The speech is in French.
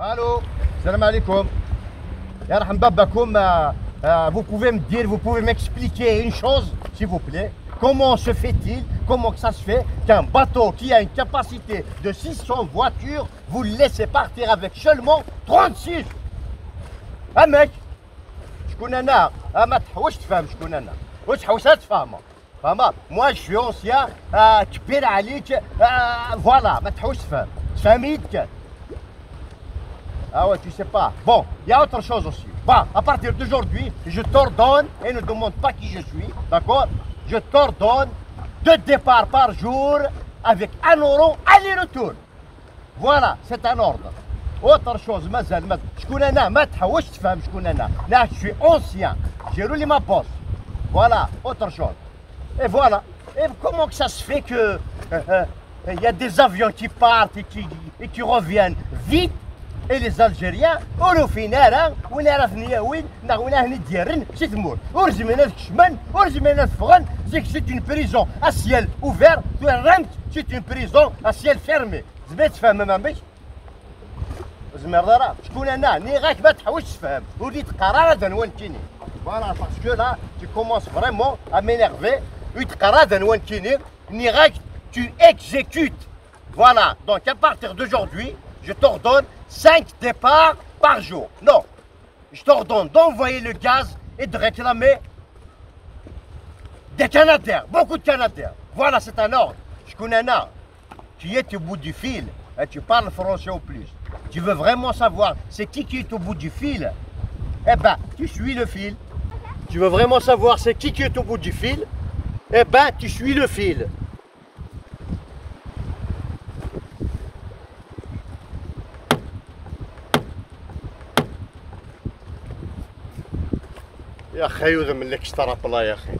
Allô, salam alaikum. Yarham babakoum. Vous pouvez me dire, vous pouvez m'expliquer une chose, s'il vous plaît. Comment se fait-il, comment ça se fait qu'un bateau qui a une capacité de 600 voitures, vous le laissez partir avec seulement 36? Ah mec, شكون انا؟ ما تحوش تفهم شكون انا، وتحوسها تفهمها. فهمت؟ moi je suis ancien, كبير عليك، voilà, ما تحوش تفهم، تفهم يدك. Ah ouais, tu sais pas. Bon, il y a autre chose aussi. Bah, à partir d'aujourd'hui, je t'ordonne, et ne demande pas qui je suis, d'accord? Je t'ordonne 2 départs par jour avec 1 euro aller-retour. Voilà, c'est un ordre. Autre chose, شكون انا؟ ما تحوش تفهم شكون انا. Là, je suis ancien. J'ai roulé ma bosse. Voilà, autre chose. Et voilà. Et comment que ça se fait que il y a des avions qui partent et qui reviennent vite? Et les Algériens, au final, وين عرفني وين ناغونا هني ديالن شي تمور ورجمنا الكشمان ورجمنا الفغن زيك c'est une prison à ciel ouvert c'est une prison à ciel fermé. زبيت تفهم ما مش زمر راه شكون انا ني غاك ما تحوش تفهم وليت قرار نوانتيني. Voilà, parce que là tu commences vraiment à m'énerver. ويتقرا نوانتيني ني غاك tu exécutes. Voilà, donc à partir d'aujourd'hui je t'ordonne 5 départs par jour. Non, je t'ordonne d'envoyer le gaz et de réclamer des Canadiens, beaucoup de Canadiens. Voilà, c'est un ordre. Je connais un. Tu es au bout du fil et tu parles français au plus. Tu veux vraiment savoir c'est qui est au bout du fil? Eh ben, tu suis le fil. Tu veux vraiment savoir c'est qui est au bout du fil? Eh ben, tu suis le fil. يا اخي يوذ من لك اشترى بلا يا اخي.